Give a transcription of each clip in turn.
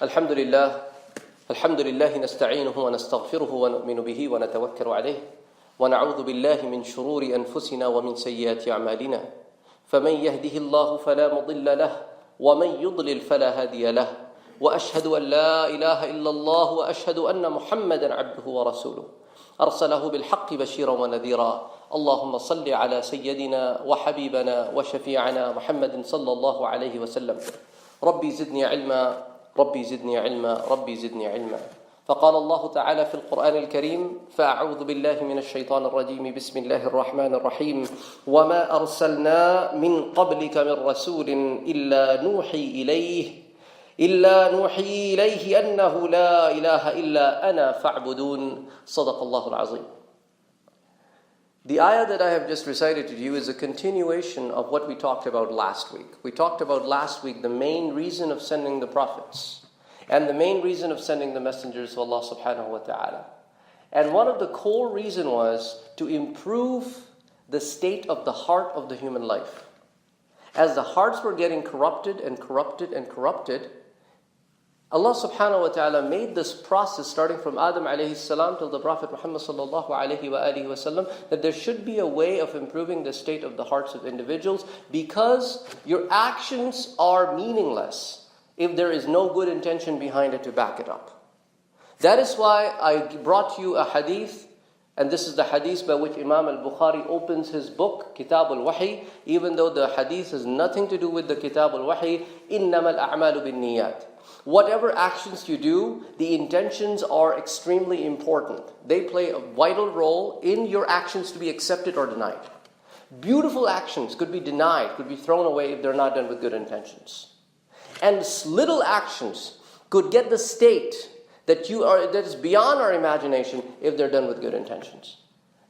الحمد لله نستعينه ونستغفره ونؤمن به ونتوكل عليه ونعوذ بالله من شرور أنفسنا ومن سيئات أعمالنا فمن يهده الله فلا مضل له ومن يضلل فلا هادي له وأشهد أن لا إله إلا الله وأشهد أن محمدا عبده ورسوله أرسله بالحق بشيرا ونذيرا اللهم صل على سيدنا وحبيبنا وشفيعنا محمد صلى الله عليه وسلم ربي زدني علما ربي زدني علما ربي زدني علما فقال الله تعالى في القرآن الكريم فأعوذ بالله من الشيطان الرجيم بسم الله الرحمن الرحيم وما أرسلنا من قبلك من رسول إلا نوحي إليه أنه لا إله إلا أنا فاعبدون صدق الله العظيم. The ayah that I have just recited to you is a continuation of what we talked about last week. We talked about last week the main reason of sending the prophets and the main reason of sending the messengers of Allah subhanahu wa ta'ala. And one of the core reason was to improve the state of the heart of the human life. As the hearts were getting corrupted and corrupted and corrupted, Allah subhanahu wa ta'ala made this process starting from Adam alayhi salam till the Prophet Muhammad sallallahu alayhi wa alihi wasallam that there should be a way of improving the state of the hearts of individuals because your actions are meaningless if there is no good intention behind it to back it up. That is why I brought you a hadith, and this is the hadith by which Imam al-Bukhari opens his book, Kitab al-Wahi, even though the hadith has nothing to do with the Kitab al-Wahi, إِنَّمَا الْأَعْمَالُ بِالنِّيَّاتِ. Whatever actions you do, the intentions are extremely important. They play a vital role in your actions to be accepted or denied. Beautiful actions could be denied, could be thrown away if they're not done with good intentions. And little actions could get the state that is beyond our imagination if they're done with good intentions.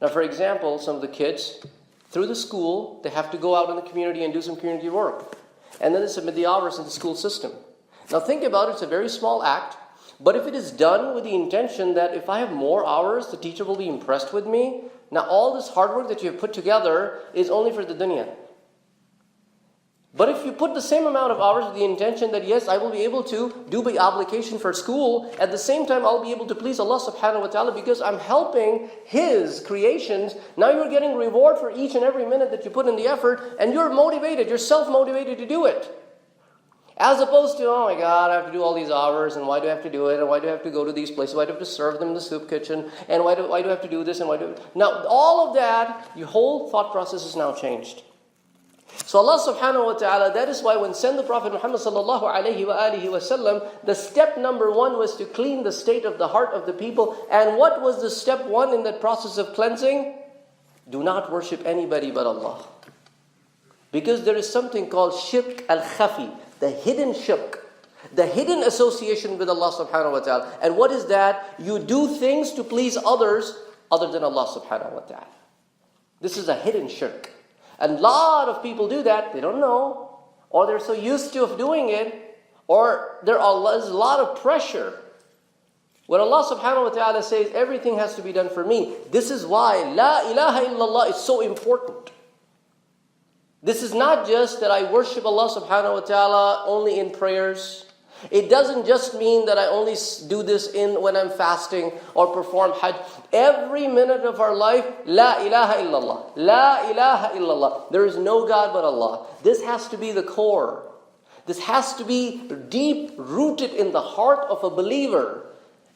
Now, for example, some of the kids, through the school, they have to go out in the community and do some community work. And then they submit the hours in the school system. Now think about it, it's a very small act, but if it is done with the intention that if I have more hours, the teacher will be impressed with me, now all this hard work that you have put together is only for the dunya. But if you put the same amount of hours with the intention that yes, I will be able to do my obligation for school, at the same time I'll be able to please Allah subhanahu wa ta'ala because I'm helping His creations, now you're getting reward for each and every minute that you put in the effort, and you're motivated, you're self-motivated to do it. As opposed to, oh my God, I have to do all these hours, and why do I have to do it, and why do I have to go to these places, why do I have to serve them in the soup kitchen, and why do I have to do this, and why do... Now, all of that, your whole thought process is now changed. So Allah subhanahu wa ta'ala, that is why when sent the Prophet Muhammad sallallahu alayhi wa alihi wa sallam, the step number one was to clean the state of the heart of the people. And what was the step one in that process of cleansing? Do not worship anybody but Allah. Because there is something called shirk al-khafi, the hidden shirk, the hidden association with Allah subhanahu wa ta'ala. And what is that? You do things to please others other than Allah subhanahu wa ta'ala. This is a hidden shirk. And a lot of people do that, they don't know, or they're so used to of doing it, or there's a lot of pressure. When Allah subhanahu wa ta'ala says everything has to be done for me, this is why La ilaha illallah is so important. This is not just that I worship Allah subhanahu wa ta'ala only in prayers. It doesn't just mean that I only do this when I'm fasting or perform hajj. Every minute of our life, La ilaha illallah. La ilaha illallah. There is no God but Allah. This has to be the core. This has to be deep rooted in the heart of a believer.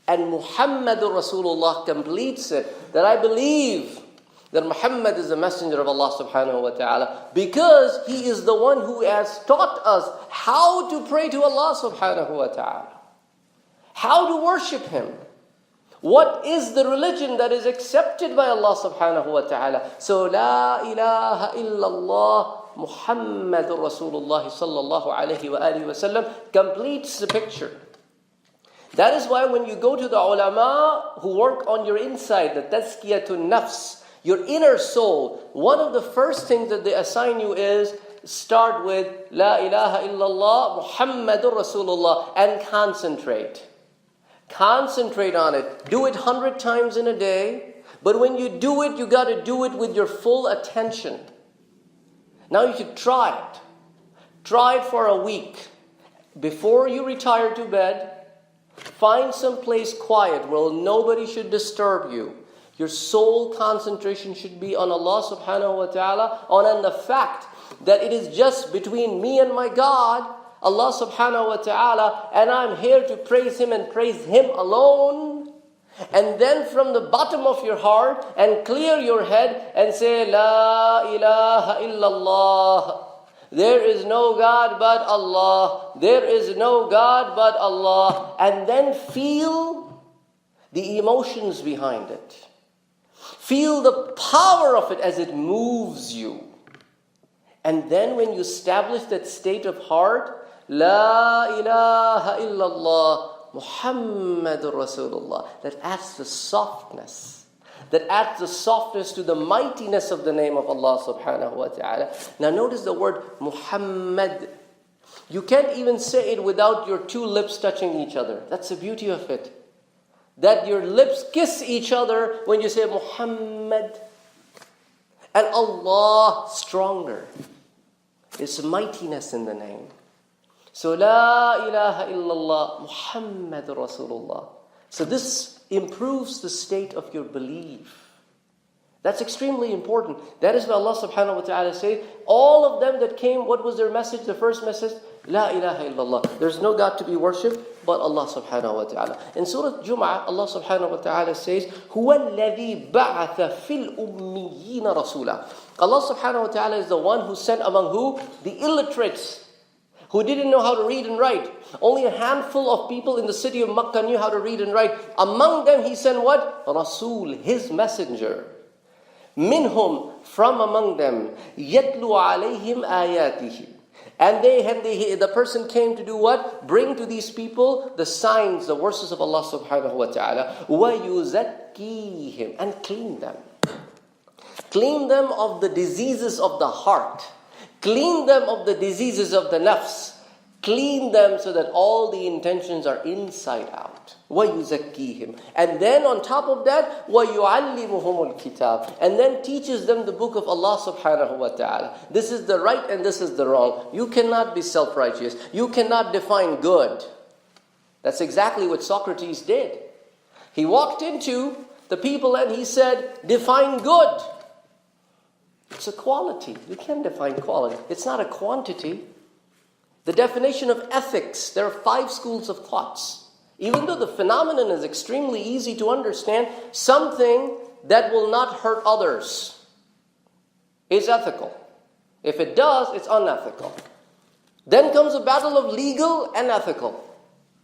And Muhammadur Rasulullah completes it. That I believe that Muhammad is the messenger of Allah subhanahu wa ta'ala because he is the one who has taught us how to pray to Allah subhanahu wa ta'ala, how to worship Him. What is the religion that is accepted by Allah subhanahu wa ta'ala? So La ilaha illallah Muhammadur Rasulullah sallallahu alayhi wa alihi wa sallam completes the picture. That is why when you go to the ulama who work on your inside, the Tazkiya of Nafs, your inner soul, one of the first things that they assign you is start with La ilaha illallah Muhammadur Rasulullah and concentrate. Concentrate on it. Do it 100 times in a day. But when you do it, you got to do it with your full attention. Now you should try it. Try it for a week. Before you retire to bed, Find some place quiet where nobody should disturb you. Your sole concentration should be on Allah subhanahu wa ta'ala, on the fact that it is just between me and my God, Allah subhanahu wa ta'ala, and I'm here to praise Him and praise Him alone. And then from the bottom of your heart, and clear your head and say, La ilaha illallah. There is no God but Allah. There is no God but Allah. And then feel the emotions behind it. Feel the power of it as it moves you. And then when you establish that state of heart, La ilaha illallah, Muhammadur Rasulullah, that adds the softness. That adds the softness to the mightiness of the name of Allah subhanahu wa ta'ala. Now notice the word Muhammad. You can't even say it without your two lips touching each other. That's the beauty of it. That your lips kiss each other when you say Muhammad. And Allah, stronger. It's mightiness in the name. So La ilaha illallah Muhammadur Rasulullah. So this improves the state of your belief. That's extremely important. That is why Allah subhanahu wa ta'ala says, all of them that came, what was their message? The first message, La ilaha illallah. There's no God to be worshipped but Allah subhanahu wa ta'ala. In Surah Jum'ah, Allah subhanahu wa ta'ala says, هُوَ الَّذِي بَعَثَ فِي الْأُمِّيِّينَ رَسُولًا. Allah subhanahu wa ta'ala is the one who sent among who? The illiterates, who didn't know how to read and write. Only a handful of people in the city of Makkah knew how to read and write. Among them He sent what? Rasul, His messenger. Minhum, from among them, yatlu alayhim ayatihi. And the person came to do what? Bring to these people the signs, the verses of Allah subhanahu wa ta'ala. Wa yuzakkihim, and clean them. Clean them of the diseases of the heart. Clean them of the diseases of the nafs. Clean them so that all the intentions are inside out. وَيُزَكِّيهِمْ. And then on top of that, وَيُعَلِّمُهُمُ الْكِتَابِ. And then teaches them the book of Allah subhanahu wa ta'ala. This is the right and this is the wrong. You cannot be self-righteous. You cannot define good. That's exactly what Socrates did. He walked into the people and he said, define good. It's a quality. You can't define quality. It's not a quantity. The definition of ethics, there are 5 schools of thoughts. Even though the phenomenon is extremely easy to understand, something that will not hurt others is ethical. If it does, it's unethical. Then comes a battle of legal and ethical.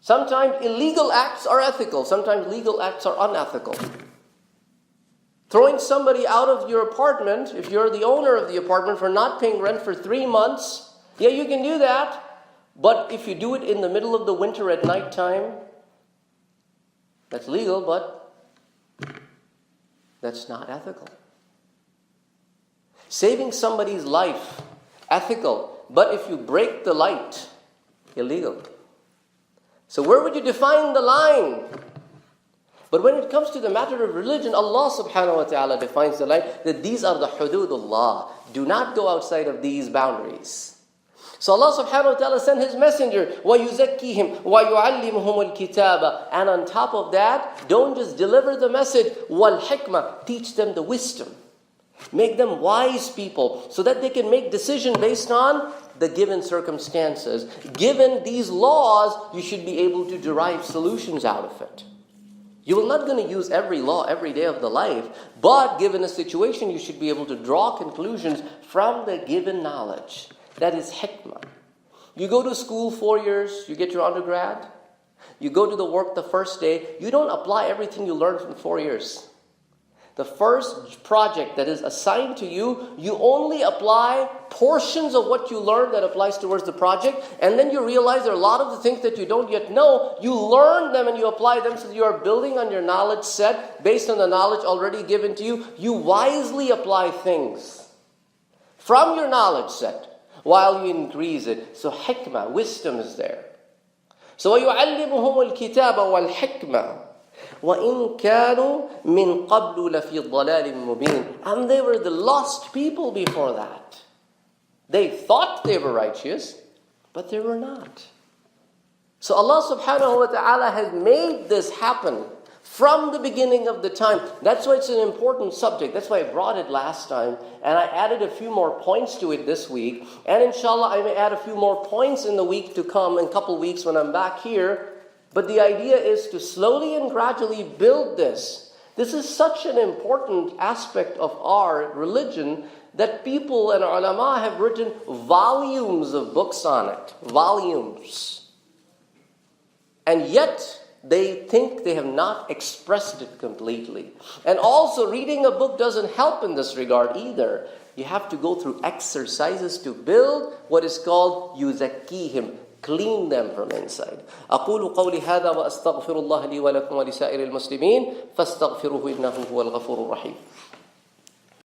Sometimes illegal acts are ethical. Sometimes legal acts are unethical. Throwing somebody out of your apartment, if you're the owner of the apartment, for not paying rent for 3 months, yeah, you can do that. But if you do it in the middle of the winter at night time, that's legal, but that's not ethical. Saving somebody's life, ethical. But if you break the light, illegal. So where would you define the line? But when it comes to the matter of religion, Allah subhanahu wa ta'ala defines the line that these are the hududullah. Do not go outside of these boundaries. So Allah subhanahu wa ta'ala sent His messenger, وَيُزَكِّيهِمْ وَيُعَلِّمُهُمُ الْكِتَابَ. And on top of that, don't just deliver the message, وَالْحِكْمَةِ. Teach them the wisdom. Make them wise people so that they can make decisions based on the given circumstances. Given these laws, you should be able to derive solutions out of it. You are not going to use every law every day of the life, but given a situation, you should be able to draw conclusions from the given knowledge. That is hikmah. You go to school 4 years, you get your undergrad. You go to the work the first day. You don't apply everything you learned from 4 years. The first project that is assigned to you, you only apply portions of what you learned that applies towards the project. And then you realize there are a lot of the things that you don't yet know. You learn them and you apply them so that you are building on your knowledge set based on the knowledge already given to you. You wisely apply things from your knowledge set while you increase it. So hikmah, wisdom is there. So وَيُعَلِّمُهُمُ الْكِتَابَ وَالْحِكْمَةِ وَإِن كَانُوا مِن قَبْلُ لَفِي ضَلَالٍ مُبِينٍ. And they were the lost people before that. They thought they were righteous, but they were not. So Allah subhanahu wa ta'ala has made this happen from the beginning of the time. That's why it's an important subject. That's why I brought it last time. And I added a few more points to it this week. And inshallah, I may add a few more points in the week to come, in a couple weeks when I'm back here. But the idea is to slowly and gradually build this. This is such an important aspect of our religion that people and ulama have written volumes of books on it. Volumes. And yet, they think they have not expressed it completely. And also, reading a book doesn't help in this regard either. You have to go through exercises to build what is called yuzakkihim, clean them from inside. أقول قولي هذا وأستغفر الله لي ولكم ولسائر المسلمين فاستغفروه إنه هو الغفور الرحيم.